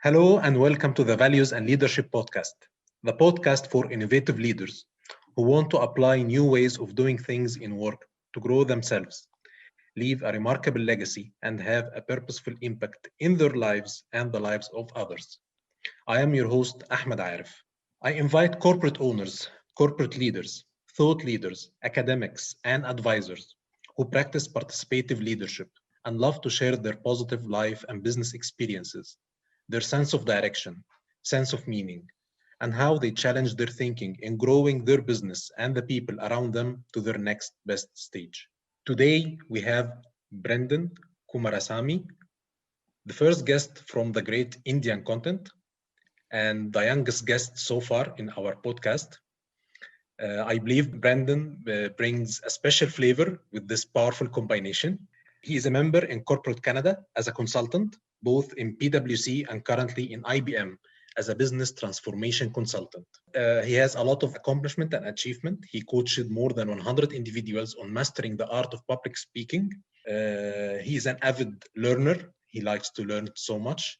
Hello and welcome to the Values and Leadership Podcast, the podcast for innovative leaders who want to apply new ways of doing things in work to grow themselves, leave a remarkable legacy, and have a purposeful impact in their lives and the lives of others. I am your host, Ahmed Arif. I invite corporate owners, corporate leaders, thought leaders, academics, and advisors who practice participative leadership and love to share their positive life and business experiences, their sense of direction, sense of meaning, and how they challenge their thinking in growing their business and the people around them to their next best stage. Today, we have Brenden Kumarasamy, the first guest from the great Indian content and the youngest guest so far in our podcast. I believe Brenden brings a special flavor with this powerful combination. He is a member in corporate Canada as a consultant, both in PwC and currently in IBM as a business transformation consultant. He has a lot of accomplishment and achievement. He coached more than 100 individuals on mastering the art of public speaking. He is an avid learner. He likes to learn so much.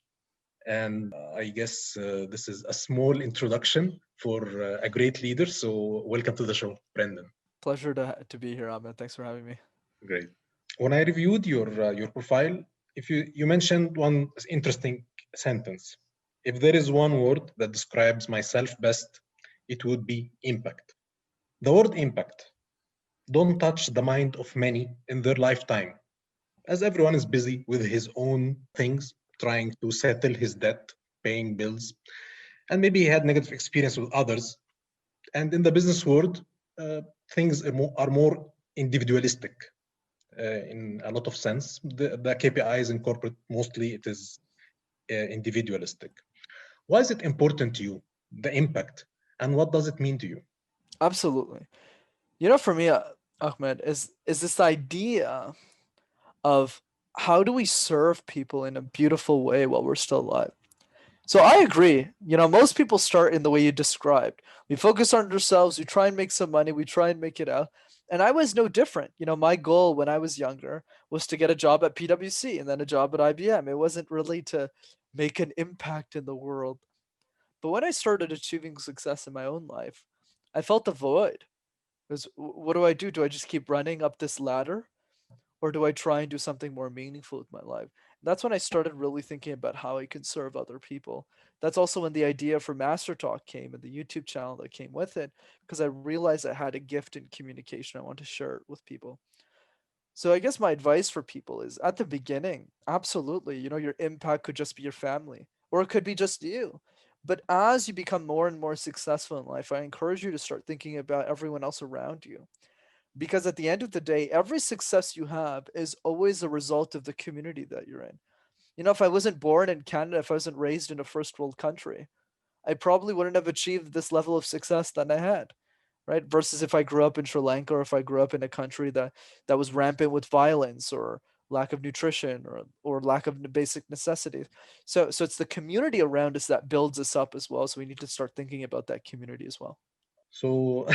And I guess this is a small introduction for a great leader. So welcome to the show, Brenden. Pleasure to be here, Ahmed. Thanks for having me. Great. When I reviewed your profile, if you mentioned one interesting sentence. If there is one word that describes myself best, it would be impact. The word impact don't touch the mind of many in their lifetime, as everyone is busy with his own things, trying to settle his debt, paying bills, and maybe he had negative experience with others. And in the business world, things are more individualistic in a lot of sense. The KPIs in corporate, mostly it is individualistic. Why is it important to you, the impact, and what does it mean to you? Absolutely. For me, Ahmed, is this idea of how do we serve people in a beautiful way while we're still alive? So I agree. Most people start in the way you described. We focus on ourselves, we try and make some money, we try and make it out. And I was no different. My goal when I was younger was to get a job at PwC and then a job at IBM. It wasn't really to make an impact in the world. But when I started achieving success in my own life, I felt a void. Because what do I do? Do I just keep running up this ladder? Or do I try and do something more meaningful with my life? That's when I started really thinking about how I can serve other people. That's also when the idea for Master Talk came and the YouTube channel that came with it, because I realized I had a gift in communication. I want to share it with people. So I guess my advice for people is at the beginning, absolutely, your impact could just be your family, or it could be just you. But as you become more and more successful in life, I encourage you to start thinking about everyone else around you. Because at the end of the day, every success you have is always a result of the community that you're in. If I wasn't born in Canada, if I wasn't raised in a first world country, I probably wouldn't have achieved this level of success that I had, right? Versus if I grew up in Sri Lanka or if I grew up in a country that was rampant with violence or lack of nutrition or lack of basic necessities. So it's the community around us that builds us up as well. So we need to start thinking about that community as well. So,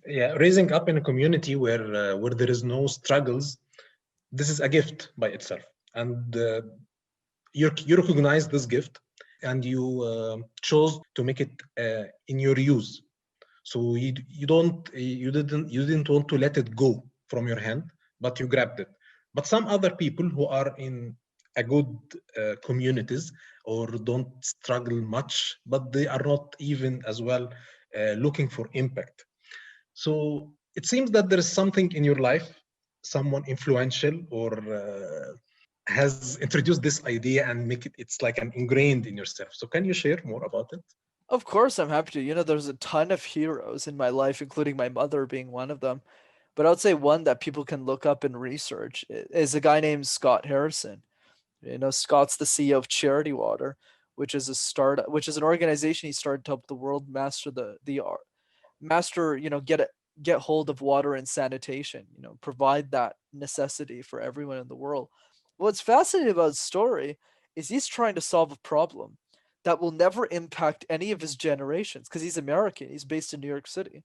yeah, raising up in a community where there is no struggles, this is a gift by itself, and you recognize this gift, and you chose to make it in your use. So you didn't want to let it go from your hand, but you grabbed it. But some other people who are in a good communities or don't struggle much, but they are not even as well looking for impact. So it seems that there is something in your life, someone influential or has introduced this idea and make it's like an ingrained in yourself. So can you share more about it? Of course, I'm happy to. There's a ton of heroes in my life, including my mother being one of them. But I would say one that people can look up and research is a guy named Scott Harrison. Scott's the CEO of Charity Water, which is an organization he started to help the world master the art, master, get hold of water and sanitation, provide that necessity for everyone in the world. What's fascinating about his story is he's trying to solve a problem that will never impact any of his generations because he's American. He's based in New York City.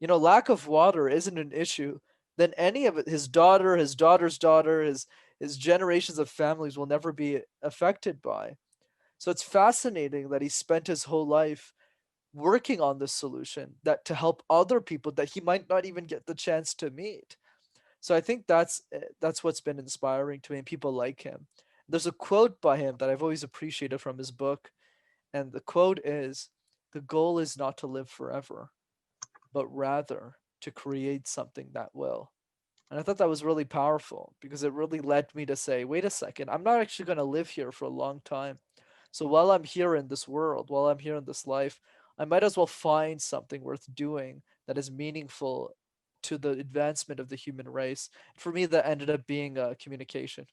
Lack of water isn't an issue. Then any of it, his daughter, his daughter's daughter, his generations of families will never be affected by. So it's fascinating that he spent his whole life working on this solution that to help other people that he might not even get the chance to meet. So I think that's what's been inspiring to me and people like him. There's a quote by him that I've always appreciated from his book, and the quote is, "The goal is not to live forever, but rather to create something that will." And I thought that was really powerful because it really led me to say, wait a second, I'm not actually going to live here for a long time. So while I'm here in this world, while I'm here in this life, I might as well find something worth doing that is meaningful to the advancement of the human race. For me, that ended up being communication.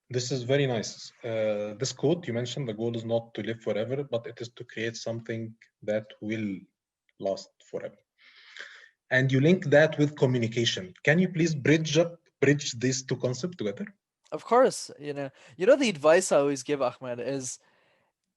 This is very nice. This quote you mentioned, the goal is not to live forever, but it is to create something that will last forever. And you link that with communication. Can you please bridge these two concepts together? Of course, the advice I always give Ahmed is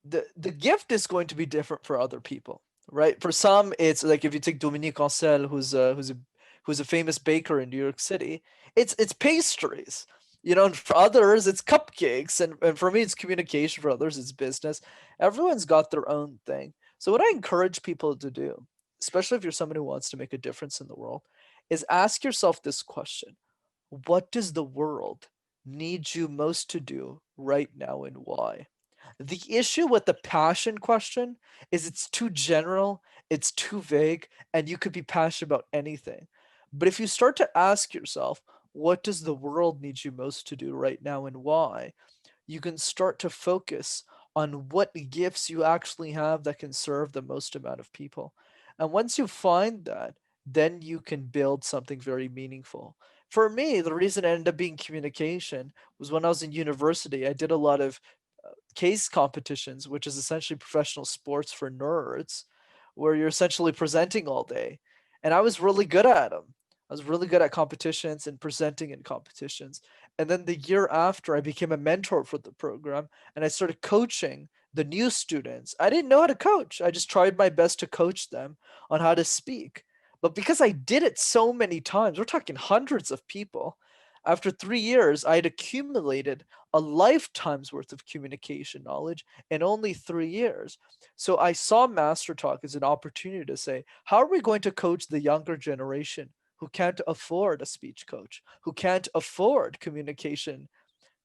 the gift is going to be different for other people, right? For some, it's like if you take Dominique Ancel, who's a famous baker in New York City, it's pastries, and for others it's cupcakes, and for me it's communication. For others it's business. Everyone's got their own thing. So what I encourage people to do, especially if you're someone who wants to make a difference in the world, is ask yourself this question: what does the world need you most to do right now, and why? The issue with the passion question is it's too general, it's too vague, and you could be passionate about anything. But if you start to ask yourself, what does the world need you most to do right now and why? You can start to focus on what gifts you actually have that can serve the most amount of people. And once you find that, then you can build something very meaningful. For me, the reason it ended up being communication was when I was in university, I did a lot of case competitions, which is essentially professional sports for nerds, where you're essentially presenting all day. And I was really good at them. I was really good at competitions and presenting in competitions. And then the year after, I became a mentor for the program and I started coaching the new students. I didn't know how to coach. I just tried my best to coach them on how to speak. But because I did it so many times, we're talking hundreds of people, after 3 years, I had accumulated a lifetime's worth of communication knowledge in only 3 years. So I saw Master Talk as an opportunity to say, how are we going to coach the younger generation who can't afford a speech coach, who can't afford communication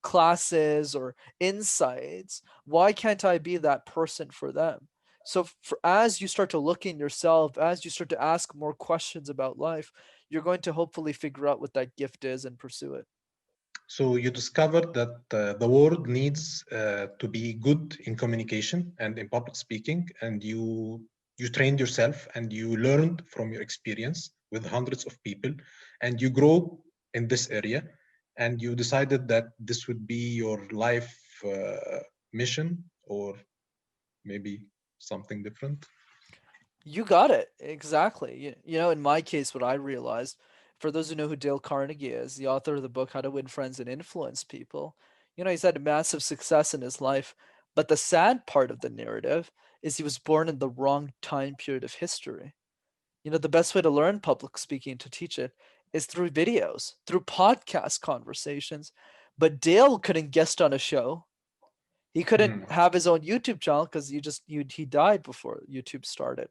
classes or insights? Why can't I be that person for them? So as you start to look in yourself, as you start to ask more questions about life, you're going to hopefully figure out what that gift is and pursue it. So you discovered that the world needs to be good in communication and in public speaking, and you trained yourself and you learned from your experience with hundreds of people, and you grow in this area, and you decided that this would be your life mission, or maybe something different. You got it. Exactly. In my case, what I realized, for those who know who Dale Carnegie is, the author of the book How to Win Friends and Influence People, he's had massive success in his life. But the sad part of the narrative is he was born in the wrong time period of history. The best way to learn public speaking, to teach it, is through videos, through podcast conversations. But Dale couldn't guest on a show. He couldn't Hmm. have his own YouTube channel because he died before YouTube started.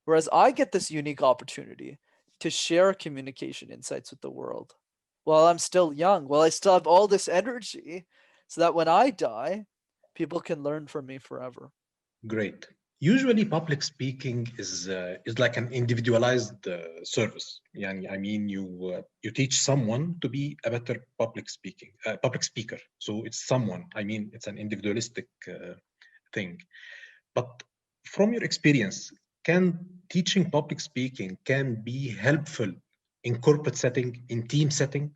Whereas I get this unique opportunity to share communication insights with the world while I'm still young, while I still have all this energy, so that when I die, people can learn from me forever. Great. Usually, public speaking is like an individualized service. Yani, I mean, you teach someone to be a better public speaker. So it's someone. I mean, it's an individualistic thing. But from your experience, can teaching public speaking can be helpful in corporate setting, in team setting?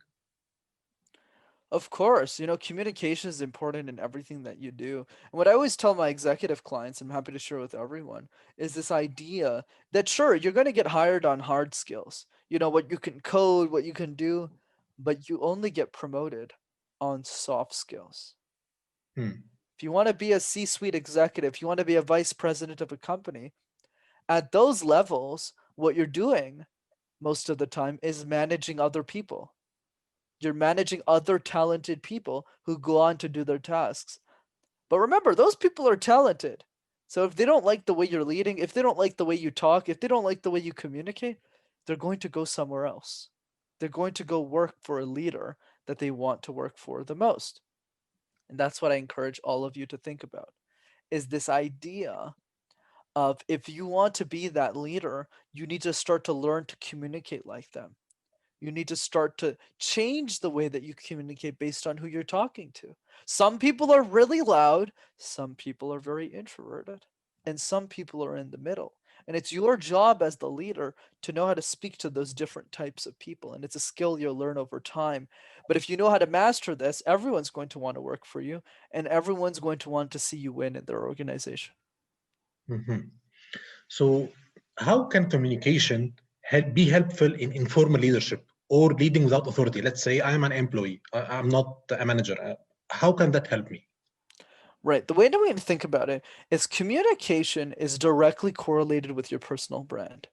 Of course, communication is important in everything that you do. And what I always tell my executive clients, I'm happy to share with everyone, is this idea that sure, you're going to get hired on hard skills, what you can code, what you can do, but you only get promoted on soft skills. Hmm. If you want to be a C suite executive, if you want to be a vice president of a company, at those levels, what you're doing most of the time is managing other people. You're managing other talented people who go on to do their tasks. But remember, those people are talented. So if they don't like the way you're leading, if they don't like the way you talk, if they don't like the way you communicate, they're going to go somewhere else. They're going to go work for a leader that they want to work for the most. And that's what I encourage all of you to think about, is this idea of, if you want to be that leader, you need to start to learn to communicate like them. You need to start to change the way that you communicate based on who you're talking to. Some people are really loud, some people are very introverted, and some people are in the middle. And it's your job as the leader to know how to speak to those different types of people. And it's a skill you'll learn over time. But if you know how to master this, everyone's going to want to work for you, and everyone's going to want to see you win in their organization. Mhm. So, how can communication be helpful in informal leadership or leading without authority? Let's say I am an employee, I'm not a manager. How can that help me? Right. The way that we need to think about it is communication is directly correlated with your personal brand.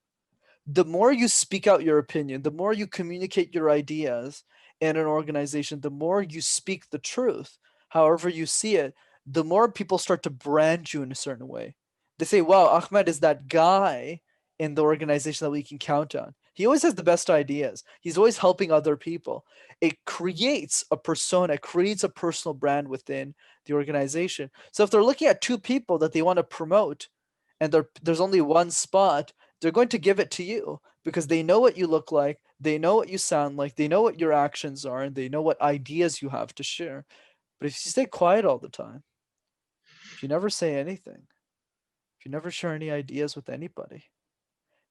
The more you speak out your opinion, the more you communicate your ideas in an organization, the more you speak the truth, however you see it, the more people start to brand you in a certain way. They say, wow, Ahmed is that guy in the organization that we can count on. He always has the best ideas. He's always helping other people. It creates a persona, it creates a personal brand within the organization. So if they're looking at two people that they want to promote and there's only one spot, they're going to give it to you because they know what you look like, they know what you sound like, they know what your actions are, and they know what ideas you have to share. But if you stay quiet all the time, if you never say anything, if you never share any ideas with anybody,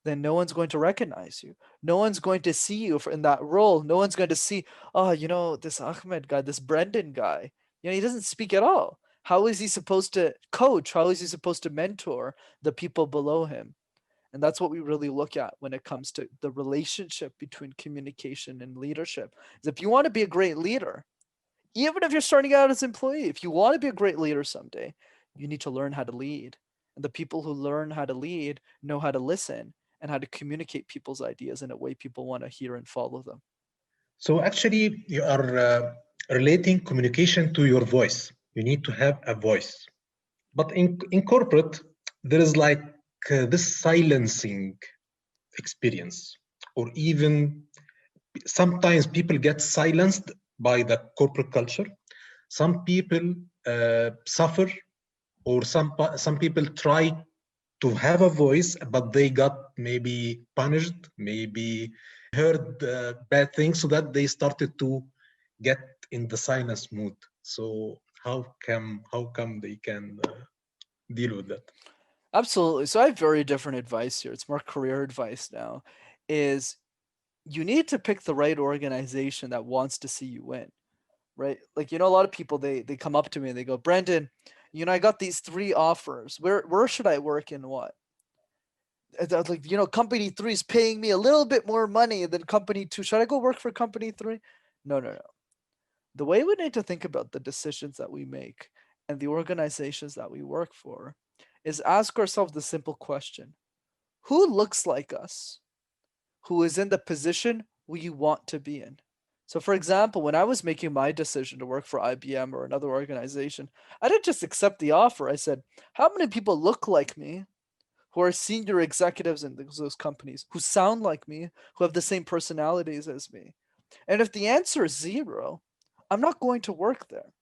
then no one's going to recognize you. No one's going to see you in that role. No one's going to see, oh, this Ahmed guy, this Brenden guy, he doesn't speak at all. How is he supposed to coach? How is he supposed to mentor the people below him? And that's what we really look at when it comes to the relationship between communication and leadership. Is if you want to be a great leader, even if you're starting out as an employee, if you want to be a great leader someday, you need to learn how to lead. And the people who learn how to lead know how to listen and how to communicate people's ideas in a way people want to hear and follow them. So, actually, you are relating communication to your voice. You need to have a voice. But in corporate, there is like this silencing experience, or even sometimes people get silenced by the corporate culture. Some people suffer, or some people try to have a voice, but they got maybe punished, maybe heard bad things, so that they started to get in the silence mood. So how come they can deal with that? Absolutely. So I have very different advice here. It's more career advice now. Is you need to pick the right organization that wants to see you win. Right? Like, a lot of people, they come up to me and they go, Brenden, I got these three offers. Where should I work and what? And I was like, company three is paying me a little bit more money than company two. Should I go work for company three? No, no, no. The way we need to think about the decisions that we make and the organizations that we work for is ask ourselves the simple question: who looks like us? Who is in the position we want to be in? So, for example, when I was making my decision to work for IBM or another organization, I didn't just accept the offer. I said, how many people look like me, who are senior executives in those companies, who sound like me, who have the same personalities as me? And if the answer is zero, I'm not going to work there.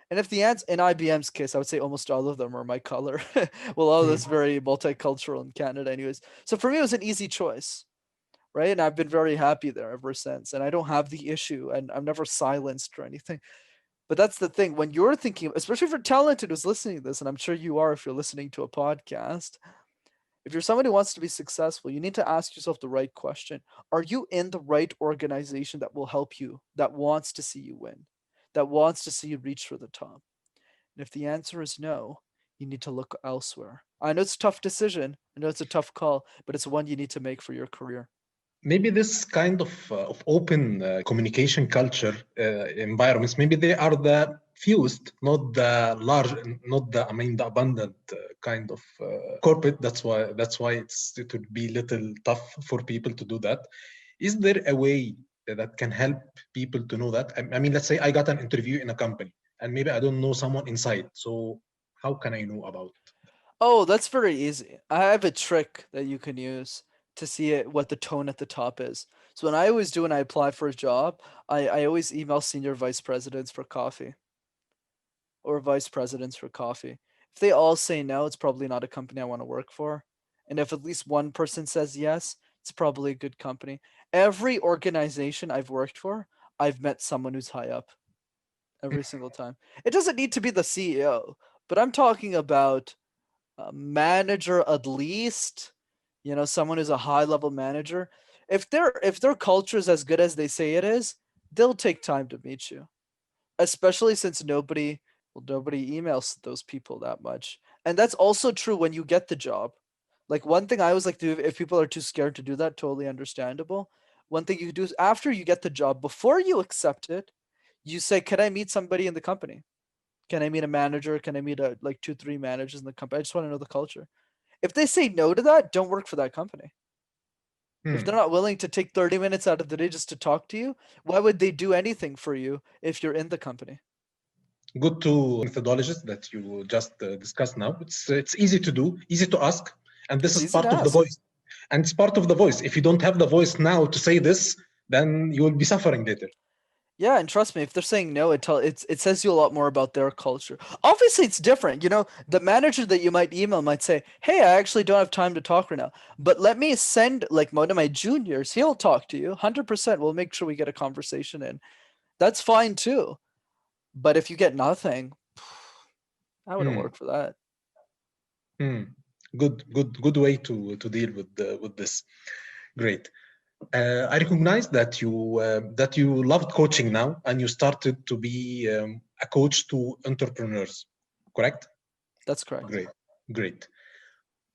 And if the answer, in IBM's case, I would say almost all of them are my color. Well, all of this very multicultural in Canada, anyways. So for me, it was an easy choice, right? And I've been very happy there ever since. And I don't have the issue, and I'm never silenced or anything. But that's the thing. When you're thinking, especially if you're talented who's listening to this, and I'm sure you are if you're listening to a podcast, if you're somebody who wants to be successful, you need to ask yourself the right question. Are you in the right organization that will help you, that wants to see you win, that wants to see you reach for the top? And if the answer is no, you need to look elsewhere. I know it's a tough decision. I know it's a tough call, but it's one you need to make for your career. Maybe this kind of open communication culture environments, maybe they are the fewest, not the large, not the, I mean, the abundant kind of corporate. That's why it would be little tough for people to do that. Is there a way that can help people to know that? I mean, let's say I got an interview in a company and maybe I don't know someone inside. So How can I know about? Oh, that's very easy. I have a trick that you can use to see what the tone at the top is. So when I always do when I apply for a job, I always email senior vice presidents for coffee or vice presidents for coffee. If they all say no, it's probably not a company I want to work for. And if at least one person says yes, it's probably a good company. Every organization I've worked for, I've met someone who's high up every single time. It doesn't need to be the CEO, but I'm talking about a manager at least, someone who's a high level manager. If their culture is as good as they say it is, they'll take time to meet you, especially since nobody emails those people that much. And that's also true when you get the job. Like one thing I always like to do, if people are too scared to do that, totally understandable. One thing you do is after you get the job, before you accept it, you say, "Can I meet somebody in the company? Can I meet a manager? Can I meet like 2, 3 managers in the company? I just want to know the culture." If they say no to that, don't work for that company. If they're Hmm. not willing to take 30 minutes out of the day just to talk to you, why would they do anything for you if you're in the company? Good two methodologies that you just discussed now. It's easy to do, easy to ask, and this It's is easy to part of the ask. voice. And it's part of the voice. If you don't have the voice now to say this, then you will be suffering later. Yeah, and trust me, if they're saying no, it says you a lot more about their culture. Obviously, it's different. The manager that you might email might say, "Hey, I actually don't have time to talk right now, but let me send like one of my juniors. He'll talk to you. 100%. We'll make sure we get a conversation in." That's fine too. But if you get nothing, I wouldn't Hmm. work for that. Hmm. Good way to deal with this. Great. I recognize that you loved coaching now, and you started to be a coach to entrepreneurs. Correct? That's correct. Great. Great.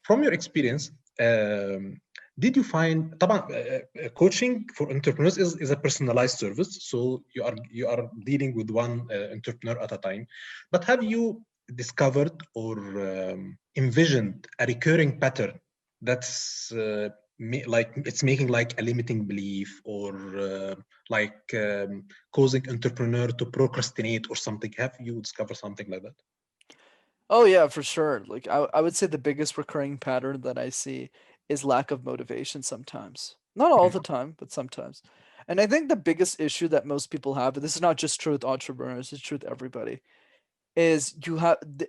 From your experience, did you find طبعا coaching for entrepreneurs is a personalized service, so you are dealing with one entrepreneur at a time. But have you discovered or envisioned a recurring pattern that's like it's making like a limiting belief or like causing entrepreneur to procrastinate or something? Have you discovered something like that? Oh yeah, for sure. Like I would say the biggest recurring pattern that I see is lack of motivation sometimes. Not all the time, but sometimes. And I think the biggest issue that most people have, and this is not just true with entrepreneurs, it's true with everybody, is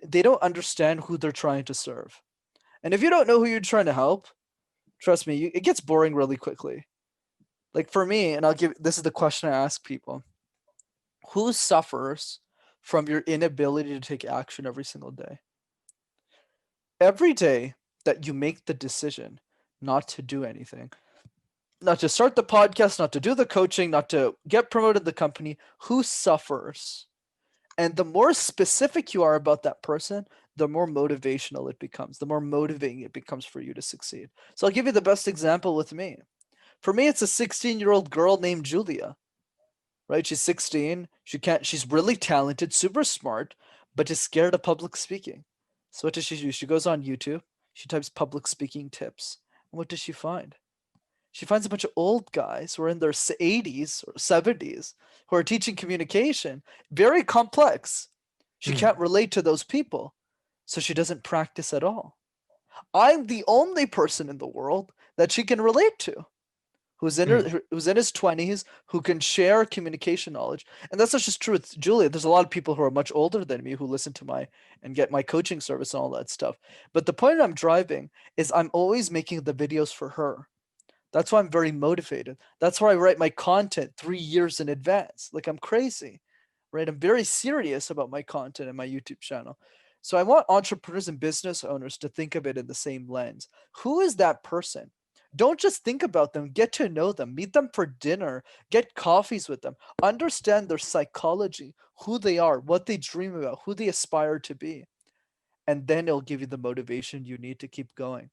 they don't understand who they're trying to serve. And if you don't know who you're trying to help, trust me, it gets boring really quickly. Like for me, and this is the question I ask people. Who suffers from your inability to take action every single day? Every day that you make the decision not to do anything, not to start the podcast, not to do the coaching, not to get promoted in the company, who suffers? And the more specific you are about that person, the more motivational it becomes, the more motivating it becomes for you to succeed. So I'll give you the best example with me. For me, it's a 16-year-old girl named Julia, right? She's 16. She's really talented, super smart, but is scared of public speaking. So what does she do? She goes on YouTube, she types public speaking tips. And what does she find? She finds a bunch of old guys who are in their 80s or 70s who are teaching communication. Very complex. She can't Hmm. relate to those people, so she doesn't practice at all. I'm the only person in the world that she can relate to Hmm. who's in his 20s, who can share communication knowledge. And that's not just true with Julia. There's a lot of people who are much older than me who listen to my and get my coaching service and all that stuff. But the point I'm driving is I'm always making the videos for her. That's why I'm very motivated. That's why I write my content 3 years in advance. Like I'm crazy, right? I'm very serious about my content and my YouTube channel. So I want entrepreneurs and business owners to think of it in the same lens. Who is that person? Don't just think about them, get to know them, meet them for dinner, get coffees with them, understand their psychology, who they are, what they dream about, who they aspire to be. And then it'll give you the motivation you need to keep going.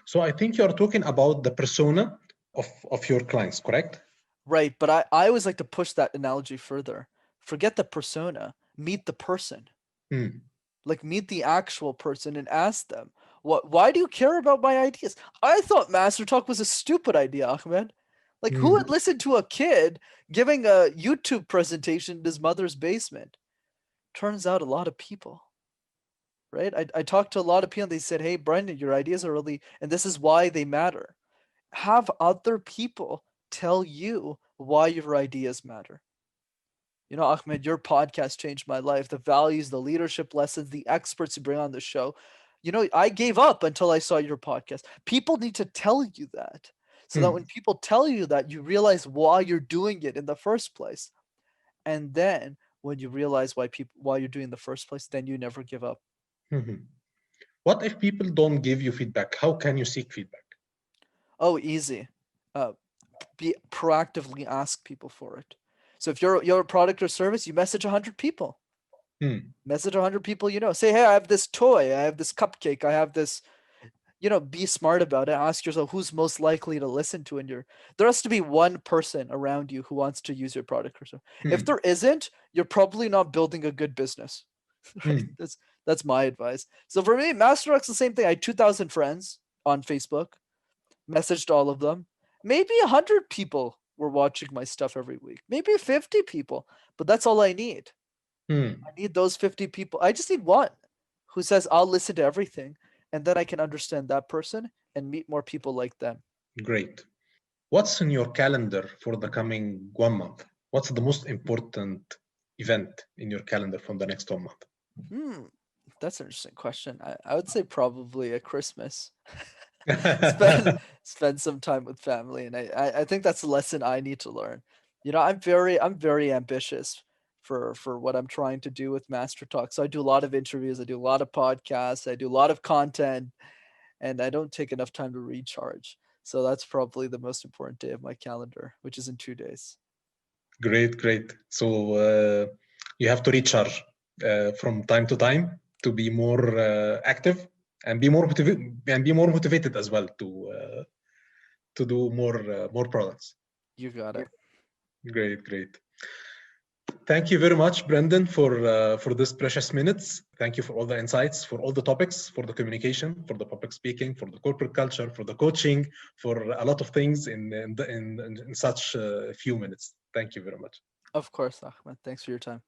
So I think you're talking about the persona of your clients, correct? Right, but I always like to push that analogy further. Forget the persona, meet the person. Hmm. Like meet the actual person and ask them, why do you care about my ideas? I thought Master Talk was a stupid idea, Ahmed. Like who Hmm. would listen to a kid giving a YouTube presentation in his mother's basement? Turns out a lot of people. right? I talked to a lot of people and they said, hey, Brenden, your ideas are really, and this is why they matter. Have other people tell you why your ideas matter. Ahmed, your podcast changed my life. The values, the leadership lessons, the experts you bring on the show. I gave up until I saw your podcast. People need to tell you that so that when people tell you that, you realize why you're doing it in the first place. And then when you realize why you're doing it in the first place, then you never give up. What if people don't give you feedback? How can you seek feedback? Oh, easy. Be proactively ask people for it. So if you're a product or service, you message 100 people. Message 100 people, say, hey, I have this toy, I have this cupcake, I have this, be smart about it. Ask yourself who's most likely to listen to there has to be one person around you who wants to use your product or service. If there isn't, you're probably not building a good business. Right? That's my advice. So for me, Masterworks the same thing. I had 2,000 friends on Facebook, messaged all of them. Maybe 100 people were watching my stuff every week. Maybe 50 people, but that's all I need. I need those 50 people. I just need one who says, I'll listen to everything. And then I can understand that person and meet more people like them. Great. What's in your calendar for the coming 1 month? What's the most important event in your calendar for the next 1 month? That's an interesting question. I would say probably a Christmas. spend some time with family. And I think that's a lesson I need to learn. I'm very ambitious for what I'm trying to do with Master Talk. So I do a lot of interviews, I do a lot of podcasts, I do a lot of content, and I don't take enough time to recharge. So that's probably the most important day of my calendar, which is in 2 days. Great. So you have to recharge from time to time to be more active and be more motivated as well to do more products. You got it. Great. Thank you very much, Brenden, for this precious minutes. Thank you for all the insights, for all the topics, for the communication, for the public speaking, for the corporate culture, for the coaching, for a lot of things in such few minutes. Thank you very much. Of course, Ahmed. Thanks for your time.